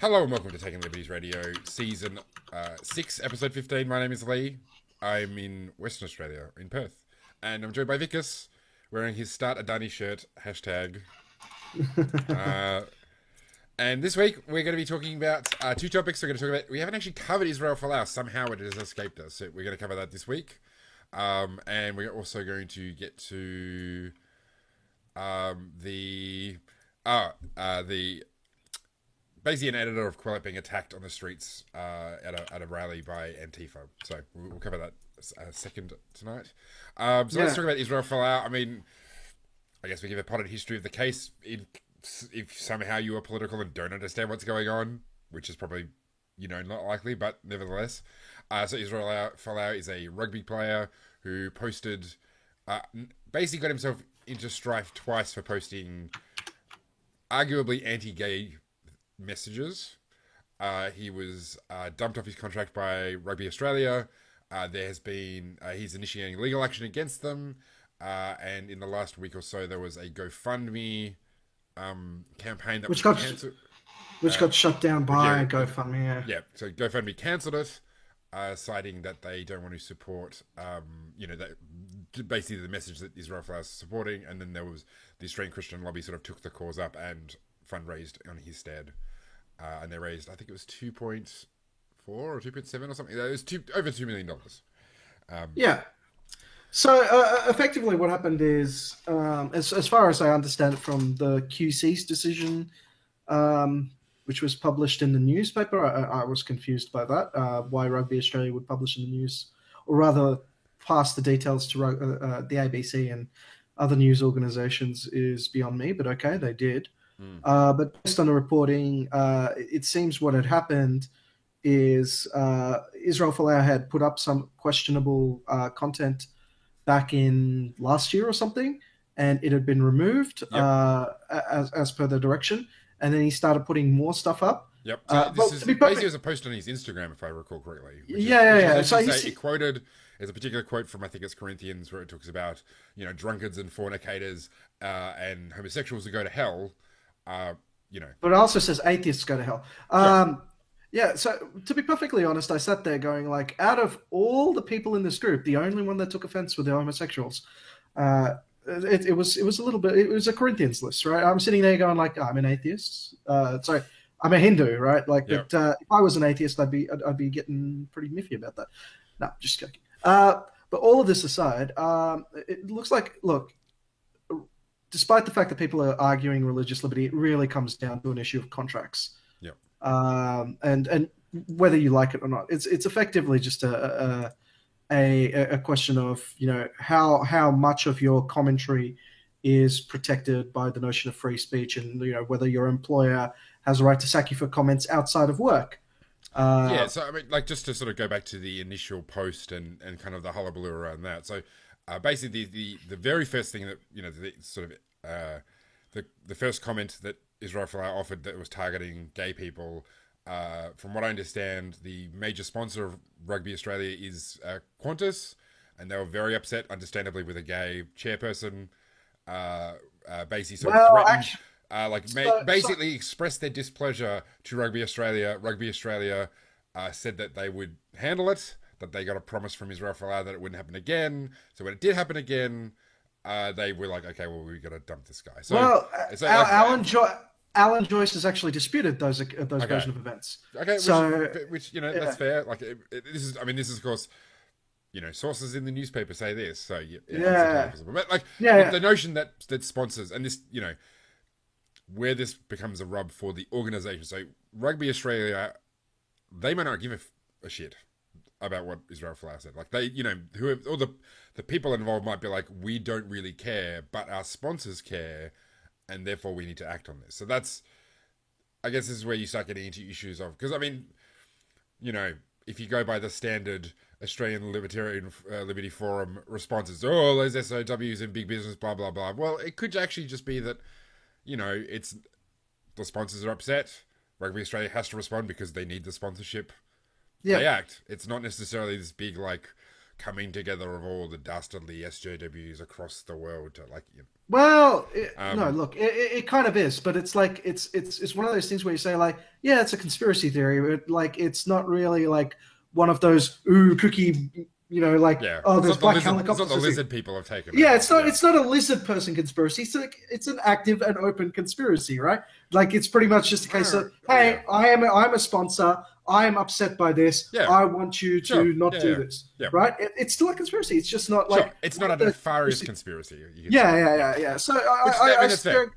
Hello and welcome to Taking Liberties Radio, Season 6, Episode 15. My name is Lee. I'm in Western Australia, in Perth. And I'm joined by Vickers, wearing his Start Adani shirt, hashtag. And this week, we're going to be talking about two topics. We're going to talk about... We haven't actually covered Israel Folau. Somehow it has escaped us. So we're going to cover that this week. And we're also going to get to the basically an editor of Quillette being attacked on the streets at a rally by Antifa. So we'll cover that second tonight. Let's talk about Israel Folau. I mean, I guess we give a potted history of the case. If somehow you are political and don't understand what's going on, which is probably, not likely, but nevertheless. So Israel Folau is a rugby player who posted, basically got himself into strife twice for posting arguably anti-gay messages. He was dumped off his contract by Rugby Australia. There has been he's initiating legal action against them, and in the last week or so there was a GoFundMe campaign that which was got cancelled, got shut down by GoFundMe. Yeah, so GoFundMe cancelled it, citing that they don't want to support that basically the message that Israel Folau is supporting, and then there was the Australian Christian Lobby sort of took the cause up and fundraised on his stead. And they raised, I think it was 2.4 or 2.7 or something. It was over $2 million. So effectively, what happened is, as far as I understand it from the QC's decision, which was published in the newspaper, I was confused by that. Why Rugby Australia would publish in the news, or rather, pass the details to the ABC and other news organisations is beyond me. But okay, they did. But based on the reporting, it seems what had happened is Israel Folau had put up some questionable content back in last year or something, and it had been removed as per the direction, and then he started putting more stuff up. Yep. So this is basically was a post on his Instagram, if I recall correctly. So he quoted... There's a particular quote from, I think it's Corinthians, where it talks about, drunkards and fornicators and homosexuals who go to hell. But it also says atheists go to hell. So to be perfectly honest, I sat there going, like, out of all the people in this group, the only one that took offense were the homosexuals. It was a little bit, it was a Corinthians list, right? I'm sitting there going, like, I'm an atheist. Sorry, I'm a Hindu, right? Like, but if I was an atheist, I'd be getting pretty miffy about that. No, just joking. But all of this aside, it looks like, despite the fact that people are arguing religious liberty, it really comes down to an issue of contracts. Yep. And whether you like it or not, it's effectively just a question of how much of your commentary is protected by the notion of free speech, and whether your employer has a right to sack you for comments outside of work. So I mean, like, just to sort of go back to the initial post and kind of the hullabaloo around that. So basically the very first thing that the first comment that Israel Folau offered that was targeting gay people, from what I understand, the major sponsor of Rugby Australia is Qantas, and they were very upset, understandably, with a gay chairperson basically sort of threatened. Basically expressed their displeasure to Rugby Australia. Rugby Australia said that they would handle it, that they got a promise from Israel Folau that it wouldn't happen again. So when it did happen again, they were like, okay, well, we got to dump this guy. So, Alan Joyce has actually disputed those version of events. Okay, which that's fair. Like, this is of course, sources in the newspaper say this. So but the notion that sponsors, and this, where this becomes a rub for the organisation. So Rugby Australia, they may not give a shit about what Israel Folau said. Like, they, all the people involved might be like, we don't really care, but our sponsors care, and therefore we need to act on this. So that's, I guess this is where you start getting into issues of, because I mean, if you go by the standard Australian Liberty Forum responses, those SOWs in big business, blah, blah, blah. Well, it could actually just be that, it's the sponsors are upset. Rugby Australia has to respond because they need the sponsorship. They act. It's not necessarily this big, like, coming together of all the dastardly SJWs across the world to like. Well, no, look, it kind of is, but it's like it's one of those things where you say like, yeah, it's a conspiracy theory, but like it's not really like one of those cookie, like there's black helicopters. It's not the lizard people have taken. Yeah, it's not. Yeah. It's not a lizard person conspiracy. It's an active and open conspiracy, right? Like it's pretty much just a case of, hey, I'm a sponsor. I am upset by this. Yeah. I want you to not do this. Yeah. Right? It's still a conspiracy. It's just not like it's not a nefarious conspiracy. Yeah. So I sit there,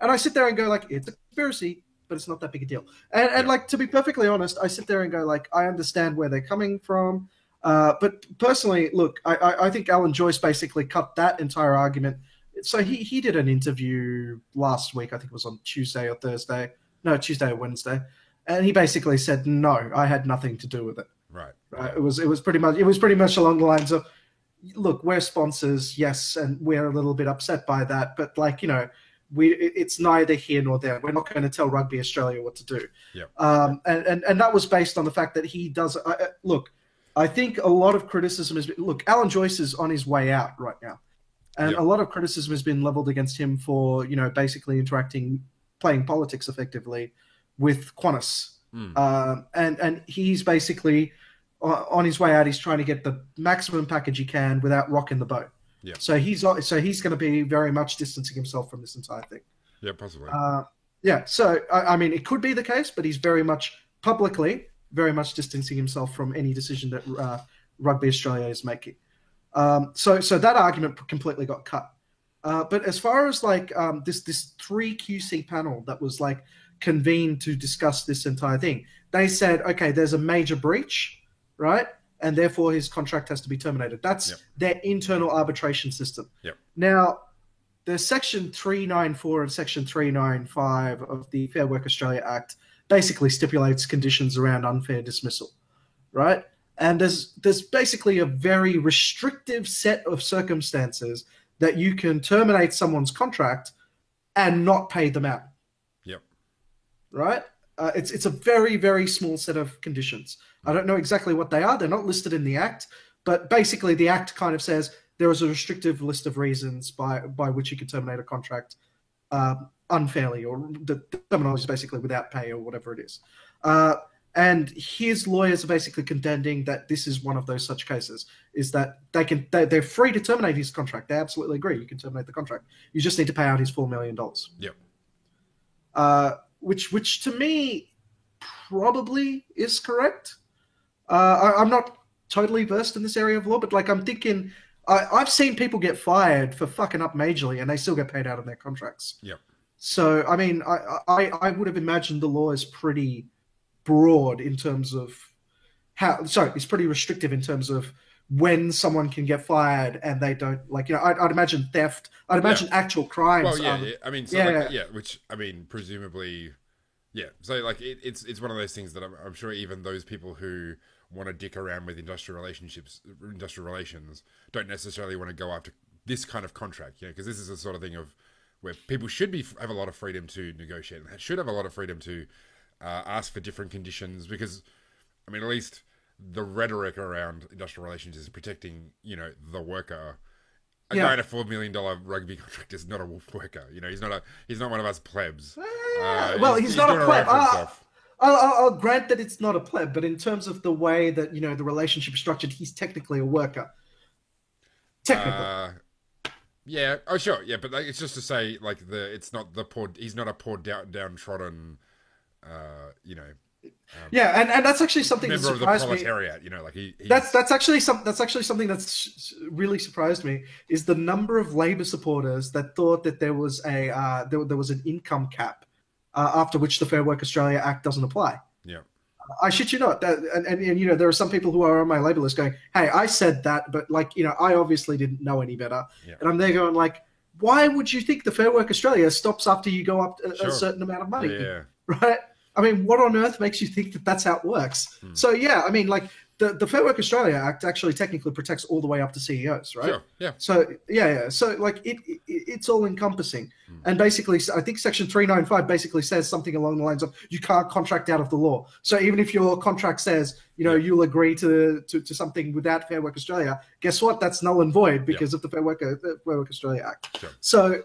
and I sit there and go like, it's a conspiracy, but it's not that big a deal. And like to be perfectly honest, I sit there and go like, I understand where they're coming from. But personally, look, I think Alan Joyce basically cut that entire argument. So he did an interview last week. I think it was on Tuesday or Wednesday. And he basically said, no, I had nothing to do with it. Right. It was pretty much along the lines of, look, we're sponsors, yes, and we're a little bit upset by that, but like, it's neither here nor there. We're not going to tell Rugby Australia what to do. Yeah. And that was based on the fact that he does. Look, I think a lot of criticism has been. Look, Alan Joyce is on his way out right now, and a lot of criticism has been leveled against him for basically playing politics effectively with Qantas. And he's basically on his way out. He's trying to get the maximum package he can without rocking the boat. Yeah. So he's going to be very much distancing himself from this entire thing. Yeah, possibly. So I mean, it could be the case, but he's very much publicly very much distancing himself from any decision that Rugby Australia is making. So that argument completely got cut. But as far as like this 3 QC panel that was like convened to discuss this entire thing, they said, okay, there's a major breach, right? And therefore his contract has to be terminated. That's their internal arbitration system. Yep. Now, the Section 394 and Section 395 of the Fair Work Australia Act basically stipulates conditions around unfair dismissal, right? And there's basically a very restrictive set of circumstances that you can terminate someone's contract and not pay them out. Yep. Right? It's a very, very small set of conditions. I don't know exactly what they are. They're not listed in the Act, but basically the Act kind of says there is a restrictive list of reasons by which you can terminate a contract unfairly, or the terminology is basically without pay or whatever it is. And his lawyers are basically contending that this is one of those such cases, is that they're free to terminate his contract. They absolutely agree. You can terminate the contract. You just need to pay out his $4 million. Yep. Which to me probably is correct. I'm not totally versed in this area of law, but like I'm thinking, I've seen people get fired for fucking up majorly and they still get paid out of their contracts. Yep. So, I mean, I would have imagined the law is pretty broad in terms of it's pretty restrictive in terms of when someone can get fired and they don't, like, I'd imagine theft. I'd imagine actual crimes. Well, yeah. I mean, which, I mean, presumably, yeah. So, like, it's one of those things that I'm sure even those people who want to dick around with industrial relations don't necessarily want to go after this kind of contract, because this is the sort of thing of where people should have a lot of freedom to negotiate and should have a lot of freedom to ask for different conditions, because, I mean, at least the rhetoric around industrial relations is protecting, the worker. A guy in a $4 million rugby contract is not a wolf worker. He's not one of us plebs. He's not a pleb. I'll grant that it's not a pleb, but in terms of the way that the relationship is structured, he's technically a worker. Technically. Yeah. Oh, sure. Yeah, but it's just to say, like, it's not the poor. He's not a poor downtrodden. And that's actually something that surprised me. Member of the proletariat, like that's actually something that's really surprised me, is the number of Labor supporters that thought that there was there was an income cap after which the Fair Work Australia Act doesn't apply. Yeah. I shit you not. And there are some people who are on my Labor list going, hey, I said that, but I obviously didn't know any better. Yeah. And I'm there going like, why would you think the Fair Work Australia stops after you go up a certain amount of money? Yeah. Right? I mean, what on earth makes you think that that's how it works? So, yeah, I mean, like, the Fair Work Australia Act actually technically protects all the way up to CEOs, right? Sure. Yeah. So so like it's all encompassing, and basically, I think Section 395 basically says something along the lines of you can't contract out of the law. So even if your contract says you'll agree to something without Fair Work Australia, guess what? That's null and void because of the Fair Work Australia Act. Sure. So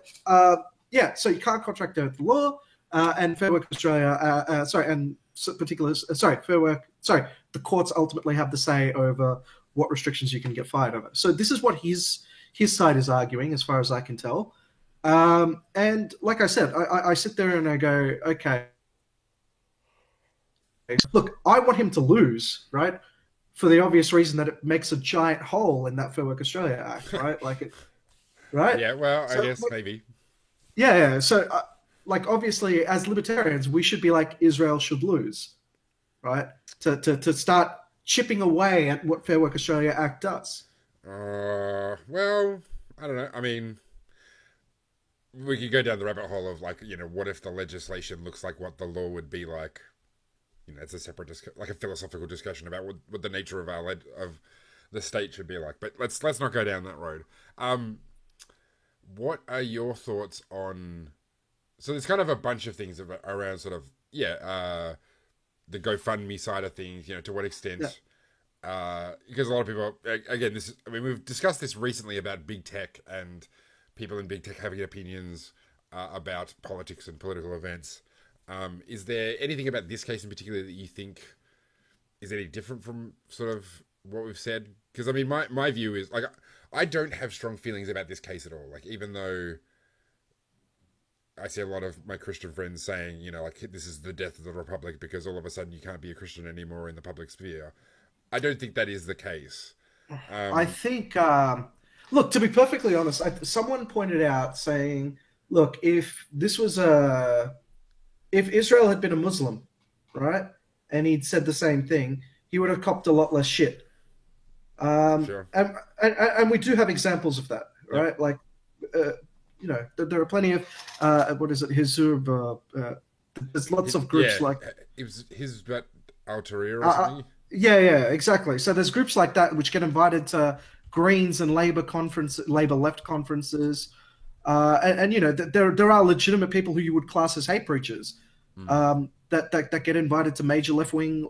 so you can't contract out of the law, and Fair Work Australia, the courts ultimately have the say over what restrictions you can get fired over. So this is what his side is arguing, as far as I can tell. And like I said, I sit there and I go, okay, look, I want him to lose, right? For the obvious reason that it makes a giant hole in that Fair Work Australia Act, right? Right? Yeah, well, I guess maybe. Yeah. So, obviously, as libertarians, we should be like, Israel should lose, right? To start chipping away at what Fair Work Australia Act does. Well, I don't know. I mean, we could go down the rabbit hole of what if the legislation looks like what the law would be like? It's a separate a philosophical discussion about what the nature of of the state should be like. But let's not go down that road. What are your thoughts on? So there's kind of a bunch of things around sort of the GoFundMe side of things. To what extent? Because a lot of people, again, we've discussed this recently about big tech and people in big tech having opinions about politics and political events. Is there anything about this case in particular that you think is any different from sort of what we've said? Because I mean, my view is I don't have strong feelings about this case at all. Even though I see a lot of my Christian friends saying, this is the death of the Republic because all of a sudden you can't be a Christian anymore in the public sphere. I don't think that is the case. I think, look, to be perfectly honest, someone pointed out saying, look, if Israel had been a Muslim, right, and he'd said the same thing, he would have copped a lot less shit. Sure. And we do have examples of that, right? Yep. There are plenty of what is it, Hizb? There's lots of groups it was Hizb ut-Tahrir or something. Yeah, exactly. So there's groups like that which get invited to Greens and Labor left conferences, and there are legitimate people who you would class as hate preachers that get invited to major left wing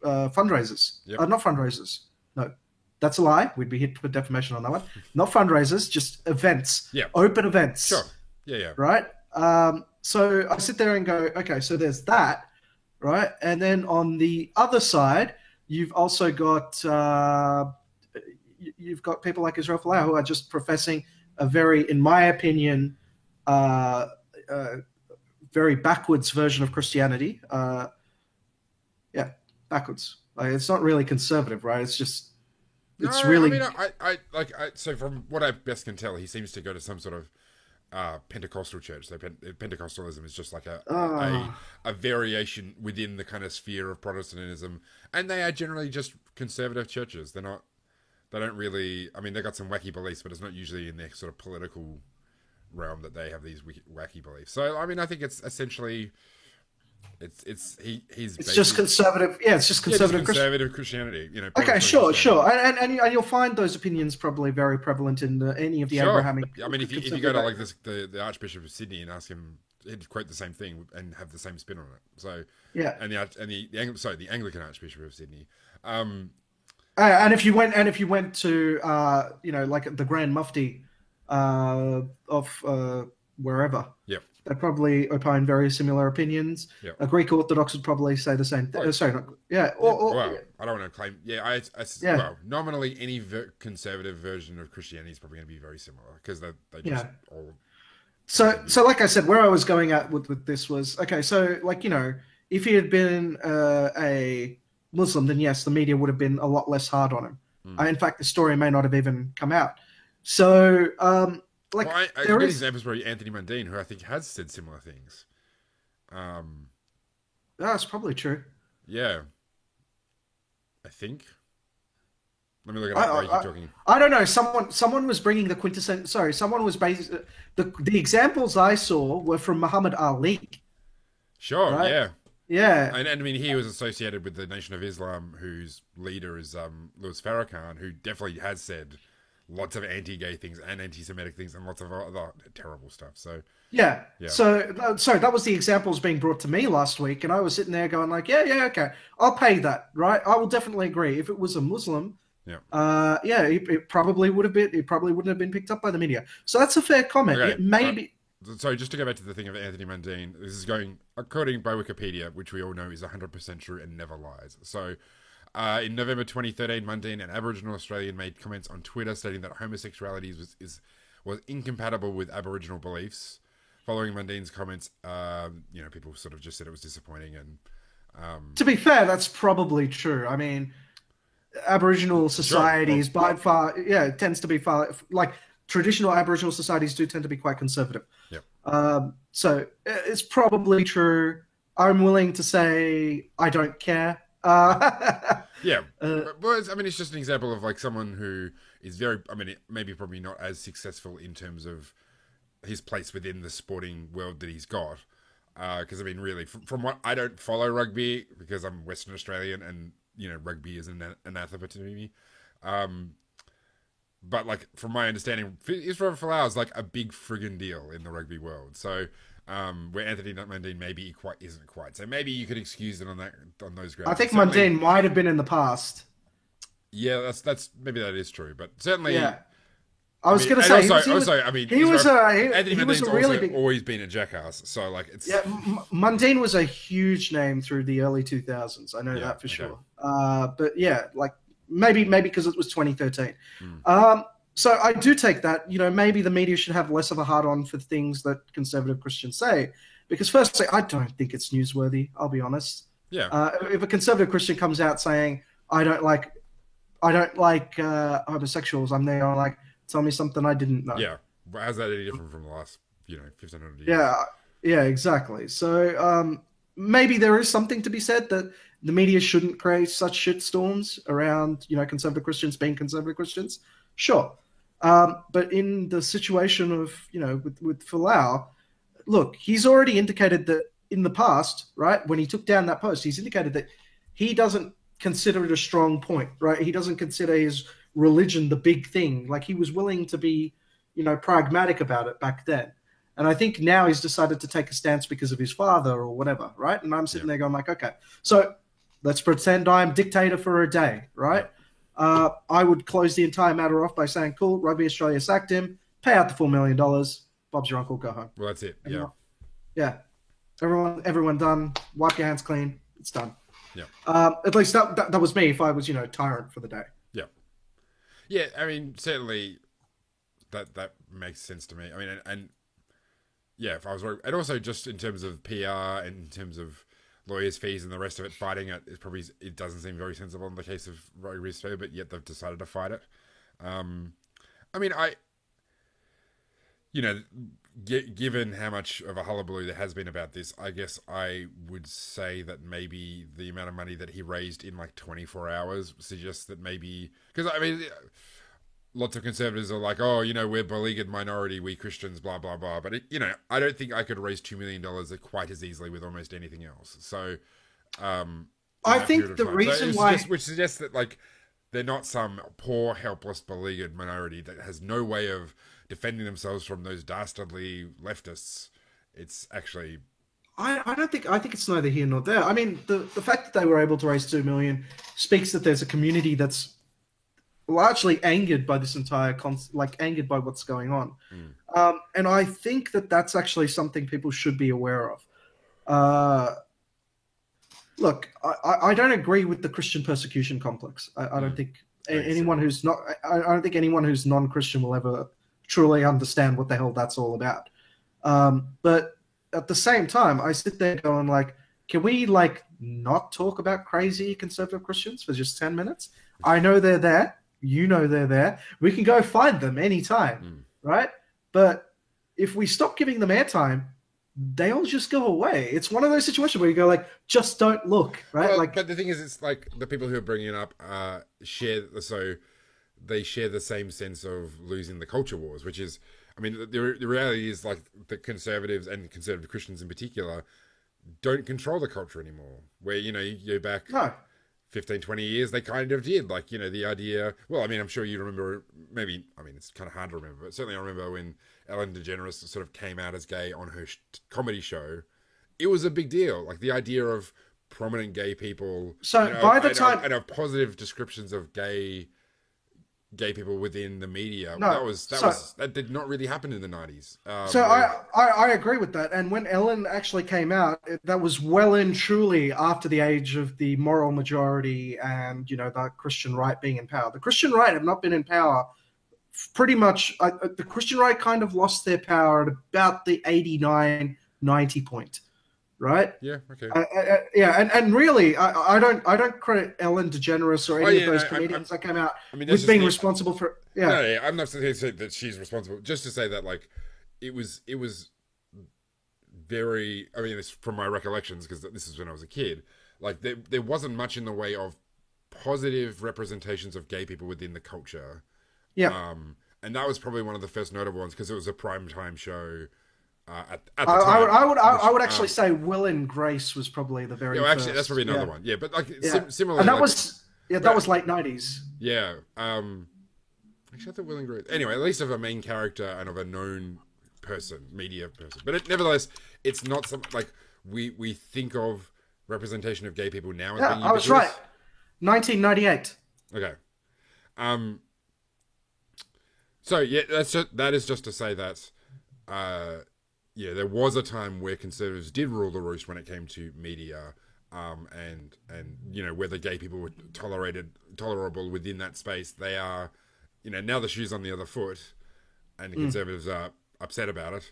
fundraisers. Yep. Not fundraisers. No, that's a lie. We'd be hit for defamation on that one. Not fundraisers, just events. Yeah. Open events. Sure. Yeah. Right. So I sit there and go, okay, so there's that, right? And then on the other side, you've also got people like Israel Folau who are just professing a very, in my opinion, very backwards version of Christianity. Backwards. It's not really conservative, right? It's just, really. I mean, so from what I best can tell, he seems to go to some sort of Pentecostal church. So Pentecostalism is just like a variation within the kind of sphere of Protestantism, and they are generally just conservative churches. They don't really. I mean, they got some wacky beliefs, but it's not usually in their sort of political realm that they have these wacky beliefs. So I mean, I think it's essentially. It's just conservative. Yeah, it's just conservative. Christianity. Okay, sure, and you'll find those opinions probably very prevalent in any of the Abrahamic. I mean, if you go to the Archbishop of Sydney and ask him, he'd quote the same thing and have the same spin on it. So yeah, and the Anglican Archbishop of Sydney. And if you went to the Grand Mufti of wherever. Yep. They probably opine very similar opinions. Yep. A Greek Orthodox would probably say the same thing. I don't want to claim. Yeah, well, nominally any conservative version of Christianity is probably going to be very similar because they just all. So like I said, where I was going at with this was okay. So if he had been a Muslim, then yes, the media would have been a lot less hard on him. In fact, the story may not have even come out. So. I get examples where Anthony Mundine, who I think has said similar things. That's probably true. Yeah. I think. Let me look at it while you keep talking. I don't know. Someone was bringing the quintessential. Sorry, someone was basing the examples I saw were from Muhammad Ali. Sure. Right? Yeah. Yeah. And I mean, he was associated with the Nation of Islam, whose leader is Louis Farrakhan, who definitely has said lots of anti-gay things and anti-Semitic things and lots of other terrible stuff. So Yeah. yeah, So that was the examples being brought to me last week, and I was sitting there going like, yeah, okay, I'll pay that, right? I will definitely agree. If it was a Muslim, yeah, it probably would have been. It probably wouldn't have been picked up by the media. So that's a fair comment. okay. Maybe. So just to go back to the thing of Anthony Mundine, this is going according by Wikipedia, which we all know is 100% true and never lies. So in November 2013, Mundine, an Aboriginal Australian, made comments on Twitter stating that homosexuality was incompatible with Aboriginal beliefs. Following Mundine's comments, people sort of just said it was disappointing. And to be fair, that's probably true. I mean, Aboriginal societies, by far, it tends to be far like traditional Aboriginal societies do tend to be quite conservative. Yeah. So it's probably true. I'm willing to say I don't care. Yeah. But, I mean, it's just an example of like someone who is very, I mean, maybe probably not as successful in terms of his place within the sporting world that he's got. Because, I mean, really, from what I don't follow rugby because I'm Western Australian and, rugby is an anathema to me. But, like, from my understanding, Israel Folau is like a big friggin' deal in the rugby world. So, where Anthony Mundine maybe isn't quite. So maybe you could excuse it on those grounds. I think Mundine might have been in the past. Yeah, that's maybe that is true, but certainly. Yeah. I was going to say. He was a really big. Always been a jackass, so like it's. Yeah, Mundine was a huge name through the early 2000s. I know that for sure. But yeah, like maybe because it was 2013. So I do take that. Maybe the media should have less of a hard-on for things that conservative Christians say, because firstly, I don't think it's newsworthy. I'll be honest. Yeah. If a conservative Christian comes out saying I don't like homosexuals, I'm there like. Tell me something I didn't know. Yeah. How's that any different from the last, 1,500 years? Yeah, exactly. So maybe there is something to be said that the media shouldn't create such shitstorms around, conservative Christians being conservative Christians. Sure. But in the situation of, with Folau, look, he's already indicated that in the past, right, when he took down that post, he's indicated that he doesn't consider it a strong point, right? He doesn't consider his religion the big thing. Like, he was willing to be, pragmatic about it back then. And I think now he's decided to take a stance because of his father or whatever, right? And I'm sitting there going like, okay, so let's pretend I'm dictator for a day, right? I would close the entire matter off by saying, cool, Rugby Australia sacked him, pay out the $4 million, Bob's your uncle, go home. Well, that's it, yeah. Yeah. Everyone done, wipe your hands clean, it's done. Yeah. At least that was me if I was, tyrant for the day. Yeah. Yeah, I mean, certainly that makes sense to me. I mean, and yeah, if I was, and also just in terms of PR and in terms of lawyers' fees and the rest of it, fighting it is probably, it doesn't seem very sensible in the case of Rugby Australia, but yet they've decided to fight it. I mean, given how much of a hullabaloo there has been about this, I guess I would say that maybe the amount of money that he raised in like 24 hours suggests that maybe, because I mean, lots of conservatives are like, oh, we're beleaguered minority, we Christians, blah, blah, blah. But, I don't think I could raise $2 million quite as easily with almost anything else. So, I think the reason why... which suggests that, like, they're not some poor, helpless, beleaguered minority that has no way of defending themselves from those dastardly leftists. It's actually... I think it's neither here nor there. I mean, the fact that they were able to raise $2 million speaks that there's a community that's largely angered by this entire angered by what's going on. And I think that that's actually something people should be aware of. Look, I don't agree with the Christian persecution complex. I don't think anyone who's not, I don't think anyone who's non-Christian will ever truly understand what the hell that's all about. But at the same time, I sit there going like, can we not talk about crazy conservative Christians for just 10 minutes? I know they're there. They're there. We can go find them anytime, right? But if we stop giving them airtime, they all just go away. It's one of those situations where you go like, just don't look, right? Well, but the thing is, it's like the people who are bringing it up share the same sense of losing the culture wars, which is, I mean, the reality is like the conservatives and conservative Christians in particular, don't control the culture anymore. Where, you go back 15, 20 years, they kind of did. Like, the idea... Well, I mean, I'm sure you remember... Maybe... I mean, it's kind of hard to remember, but certainly I remember when Ellen DeGeneres sort of came out as gay on her comedy show. It was a big deal. Like, the idea of prominent gay people... So, by the time... And of positive descriptions of gay people within the media. No, that did not really happen in the 90s. I agree with that. And when Ellen actually came out, that was well and truly after the age of the moral majority and, the Christian right being in power. The Christian right have not been in power pretty much. The Christian right kind of lost their power at about the 89, 90 point. Right? Yeah. Okay. And really, I don't credit Ellen DeGeneres or any of those comedians that came out with being responsible for. Yeah. No, I'm not saying that she's responsible. Just to say that, like, it was very. I mean, it's from my recollections because this is when I was a kid. Like, there wasn't much in the way of positive representations of gay people within the culture. Yeah. And that was probably one of the first notable ones because it was a primetime show. At the time, I would actually say Will and Grace was probably the very. Actually, first. That's probably another one. Yeah, but like similarly, and that was late 90s. Yeah. Actually, I thought Will and Grace. Anyway, at least of a main character and of a known media person. But nevertheless, it's not something like we think of representation of gay people now as being ubiquitous. I was right. 1998. Okay. So yeah, that is just to say that. There was a time where conservatives did rule the roost when it came to media, and whether gay people were tolerable within that space. They are, now the shoe's on the other foot, and the conservatives are upset about it.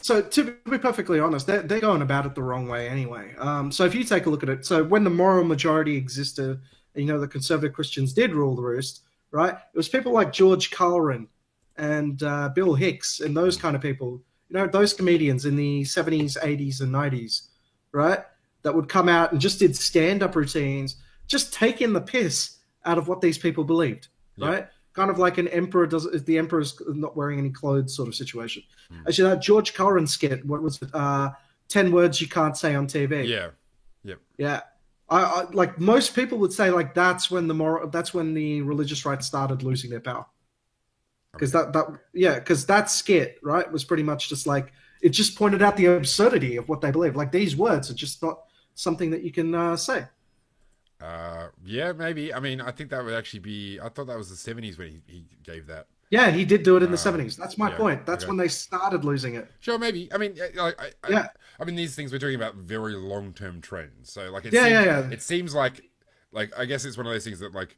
So to be perfectly honest, they're going about it the wrong way anyway. So if you take a look at it, so when the moral majority existed, the conservative Christians did rule the roost, right? It was people like George Carlin and Bill Hicks and those kind of people, those comedians in the 70s, 80s, and 90s, right? That would come out and just did stand-up routines, just taking the piss out of what these people believed, right? Kind of like an emperor does, the emperor's not wearing any clothes sort of situation. Actually, that George Carlin skit, what was it? 10 words you can't say on TV. Yeah. Yep. Yeah. I like most people would say like that's when the religious right started losing their power. Because because that skit, right, was pretty much just like it just pointed out the absurdity of what they believe. Like these words are just not something that you can say. Maybe. I mean, I think that would actually be. I thought that was the 70s when he gave that. Yeah, he did do it in the 70s. That's my point. That's when they started losing it. Sure, maybe. I mean, I mean, these things we're talking about very long-term trends. So, like, it seems like I guess it's one of those things that like.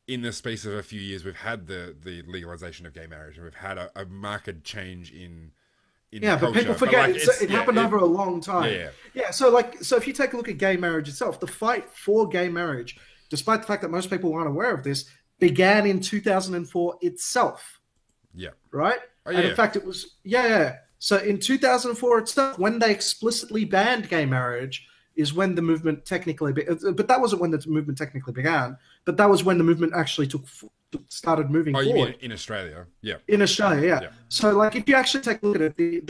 In the space of a few years, we've had the legalization of gay marriage, and we've had a marked change in the culture. But people forget it happened over a long time. So if you take a look at gay marriage itself, the fight for gay marriage, despite the fact that most people aren't aware of this, began in 2004 itself. Yeah. Right? Oh, yeah. And in fact, it was So in 2004 itself, when they explicitly banned gay marriage, is when the movement technically, but that wasn't when the movement technically began. But that was when the movement actually started moving forward. You mean in Australia? Yeah. In Australia, yeah. So, like, if you actually take a look at it,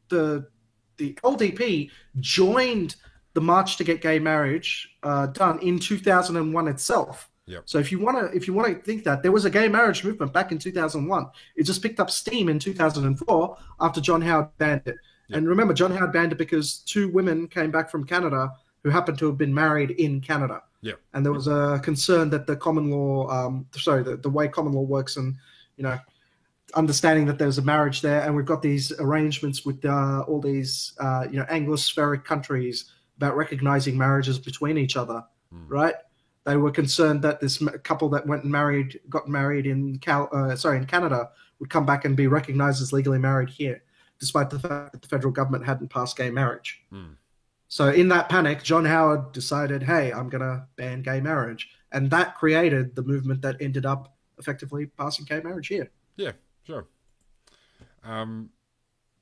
the LDP joined the March to Get Gay Marriage done in 2001 itself. Yep. So if you want to think that there was a gay marriage movement back in 2001, it just picked up steam in 2004 after John Howard banned it. Yep. And remember, John Howard banned it because 2 women came back from Canada who happened to have been married in Canada. Yeah. And there was a concern that the common law, the way common law works, and understanding that there's a marriage there, and we've got these arrangements with all these Anglospheric countries about recognizing marriages between each other, right? They were concerned that this couple that got married in Canada would come back and be recognized as legally married here, despite the fact that the federal government hadn't passed gay marriage. So in that panic, John Howard decided, hey, I'm going to ban gay marriage. And that created the movement that ended up effectively passing gay marriage here. Yeah, sure.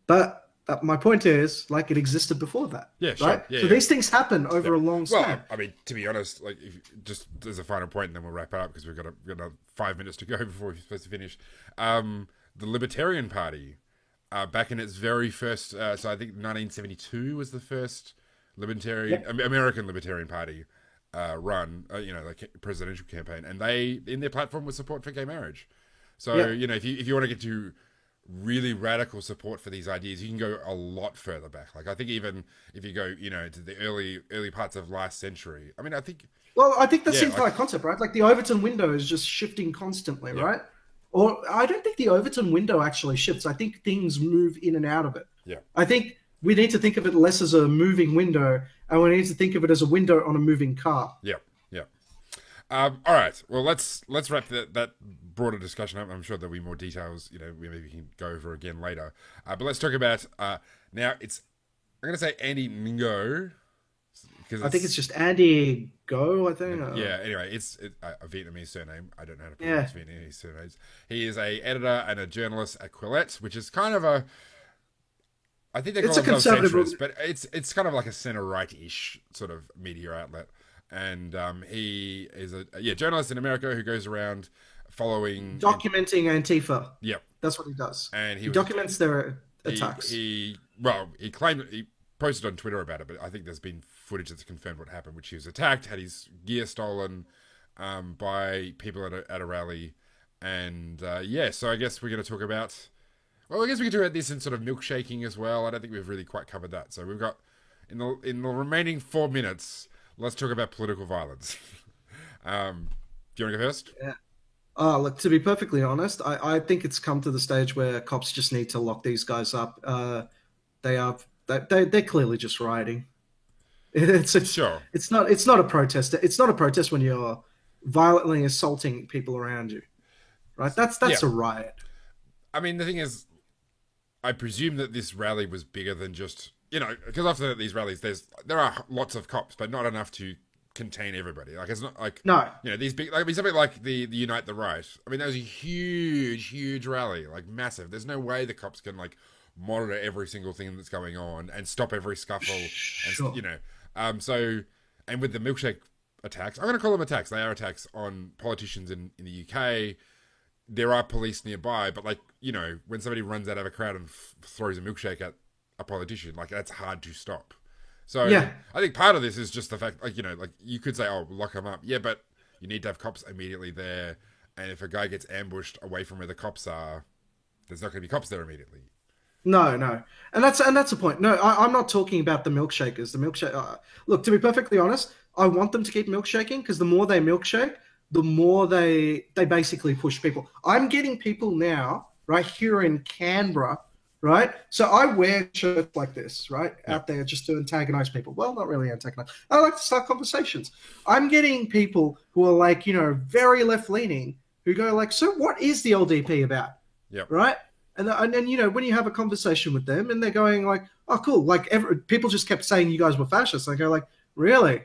But my point is, like, it existed before that. Yeah, sure. Right? Yeah, so these things happen over a long span. Well, I mean, to be honest, like, just as a final point, and then we'll wrap it up because we've got 5 minutes to go before we're supposed to finish. The Libertarian Party back in its very first. So I think 1972 was the first American Libertarian Party run. Like presidential campaign, and they in their platform was support for gay marriage. So if you want to get to really radical support for these ideas, you can go a lot further back. Like I think even if you go, to the early parts of last century. I mean, I think. Well, I think that's the entire concept, right? Like the Overton window is just shifting constantly, right? Or I don't think the Overton window actually shifts. I think things move in and out of it. Yeah. I think we need to think of it less as a moving window, and we need to think of it as a window on a moving car. Yeah. All right. Well, let's wrap that broader discussion up. I'm sure there'll be more details. We maybe can go over again later. But let's talk about now. I'm going to say Andy Ngo. I think it's just Andy Go. I think. Yeah. Anyway, it's a Vietnamese surname. I don't know how to pronounce Vietnamese surnames. He is a editor and a journalist at Quillette, which is kind of a. I think they call it centrist, but it's kind of like a center-right-ish sort of media outlet. And he is a journalist in America who goes around documenting Antifa. Yeah, that's what he does. And he documents their attacks. He claimed he posted on Twitter about it, but I think there's been footage that's confirmed what happened, which he was attacked, had his gear stolen by people at a rally, and so I guess we're going to talk about. Well, I guess we can talk about this in sort of milkshaking as well. I don't think we've really quite covered that. So we've got in the remaining 4 minutes. Let's talk about political violence. Do you want to go first? Yeah. Look, to be perfectly honest, I think it's come to the stage where cops just need to lock these guys up. They're clearly just rioting. Sure. It's not a protest. It's not a protest when you're violently assaulting people around you, right? That's a riot. I mean, the thing is, I presume that this rally was bigger than just. Because often at these rallies, there are lots of cops, but not enough to contain everybody. Like it's not like these big. Like something like the Unite the Right. I mean, that was a huge rally, like massive. There's no way the cops can like monitor every single thing that's going on and stop every scuffle. Sure. And with the milkshake attacks, I'm going to call them attacks. They are attacks on politicians in the UK. There are police nearby, but when somebody runs out of a crowd and throws a milkshake at a politician, like that's hard to stop. So I think part of this is just the fact, you could say, oh, lock them up. Yeah, but you need to have cops immediately there. And if a guy gets ambushed away from where the cops are, there's not going to be cops there immediately. No, and that's the point. No, I'm not talking about the milkshakers. Look, to be perfectly honest, I want them to keep milkshaking because the more they milkshake, the more they basically push people. I'm getting people now right here in Canberra. Right? So I wear shirts like this, right? Out there just to antagonize people. Well, not really antagonize. I like to start conversations. I'm getting people who are very left-leaning who go like, so what is the LDP about? Yeah. Right? And then, when you have a conversation with them and they're going like, oh, cool. Like people just kept saying you guys were fascists. I go like, really?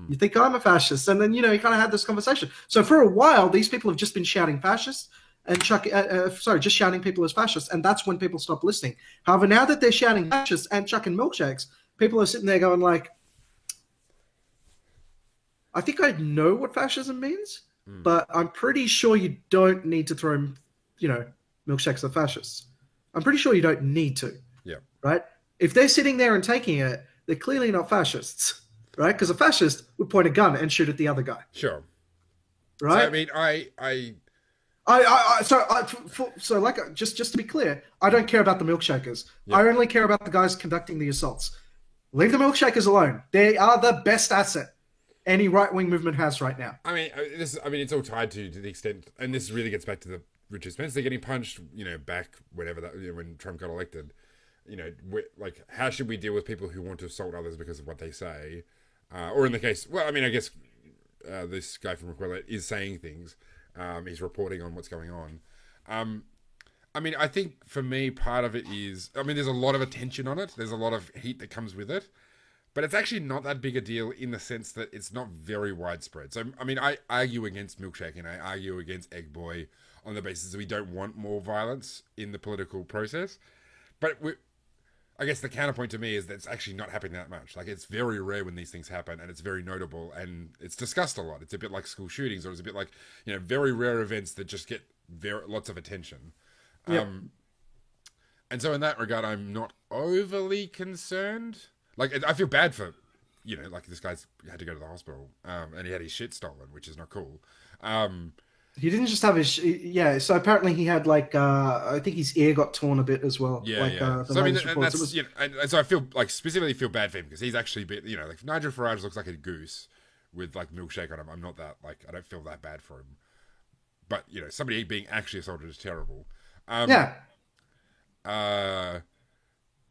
You think I'm a fascist? And then, you kind of had this conversation. So for a while, these people have just been shouting fascists. And just shouting people as fascists, and that's when people stop listening. However, now that they're shouting fascists and chucking milkshakes, people are sitting there going like, I think I know what fascism means, but I'm pretty sure you don't need to throw, milkshakes at fascists. I'm pretty sure you don't need to. Yeah. Right? If they're sitting there and taking it, they're clearly not fascists, right? Because a fascist would point a gun and shoot at the other guy. Sure. Right? So, I mean, just to be clear, I don't care about the milkshakers. Yep. I only care about the guys conducting the assaults. Leave the milkshakers alone. They are the best asset any right-wing movement has right now. I mean, it's all tied to the extent, and this really gets back to the Richard Spencer getting punched, back whenever when Trump got elected. How should we deal with people who want to assault others because of what they say? Or in the case, I guess this guy from Quillette is saying things. He's reporting on what's going on. I think for me, part of it is, there's a lot of attention on it. There's a lot of heat that comes with it. But it's actually not that big a deal in the sense that it's not very widespread. So, I argue against milkshake and I argue against Egg Boy on the basis that we don't want more violence in the political process. But I guess the counterpoint to me is that it's actually not happening that much. Like, it's very rare when these things happen, and it's very notable, and it's discussed a lot. It's a bit like school shootings, or it's a bit like, very rare events that just get lots of attention. Yep. And so in that regard, I'm not overly concerned. Like, I feel bad for, like this guy's had to go to the hospital, and he had his shit stolen, which is not cool. He didn't just have his, so apparently he had I think his ear got torn a bit as well. Yeah. So I mean, and that's, and so I feel specifically feel bad for him because he's actually like Nigel Farage looks like a goose with like milkshake on him. I'm not that, like, I don't feel that bad for him. But, somebody being actually assaulted is terrible.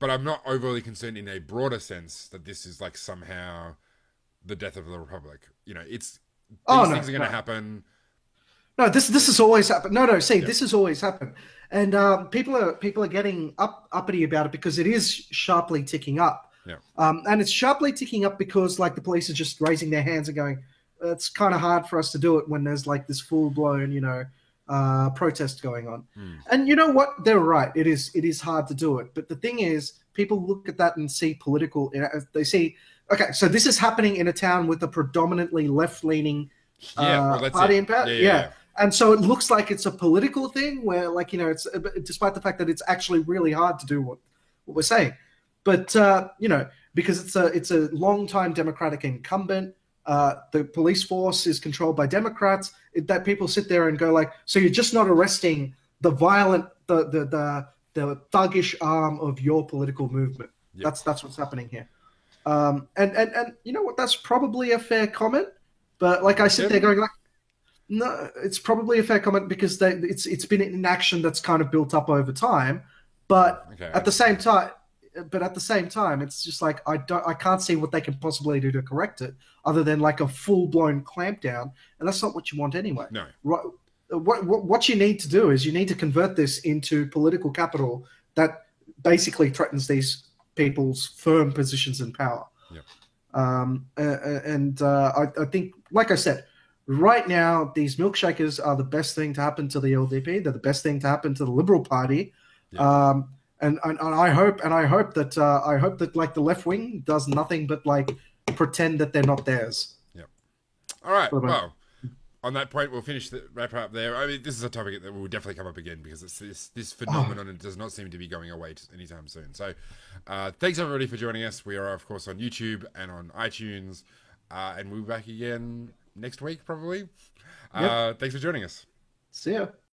But I'm not overly concerned in a broader sense that this is like somehow the death of the Republic. These things are going to happen. No, this has always happened. No. See, this has always happened, and people are getting uppity about it because it is sharply ticking up. Yeah. And it's sharply ticking up because like the police are just raising their hands and going, it's kind of hard for us to do it when there's like this full blown, protest going on. And you know what? They're right. It is hard to do it. But the thing is, people look at that and see political. They see, okay, so this is happening in a town with a predominantly left leaning party in power. Yeah. And so it looks like it's a political thing where, like, it's despite the fact that it's actually really hard to do what we're saying. But, because it's a long-time Democratic incumbent, the police force is controlled by Democrats, that people sit there and go like, so you're just not arresting the violent, the thuggish arm of your political movement. Yep. That's what's happening here. And you know what? That's probably a fair comment. But like I sit there going like, no, it's probably a fair comment because it's been an action that's kind of built up over time. But at the same time, it's just like I can't see what they can possibly do to correct it other than like a full blown clampdown, and that's not what you want anyway. No. What you need to do is you need to convert this into political capital that basically threatens these people's firm positions in power. Yep. I think, like I said, right now these milkshakers are the best thing to happen to the LDP. They're the best thing to happen to the Liberal Party. Yep. And I hope that like the left wing does nothing but like pretend that they're not theirs. Yep. All right. Well, on that point, we'll wrap up there. I mean, this is a topic that will definitely come up again because it's this phenomenon and does not seem to be going away anytime soon. So, thanks everybody for joining us. We are of course on YouTube and on iTunes, and we'll be back again next week probably. Thanks for joining us. See ya.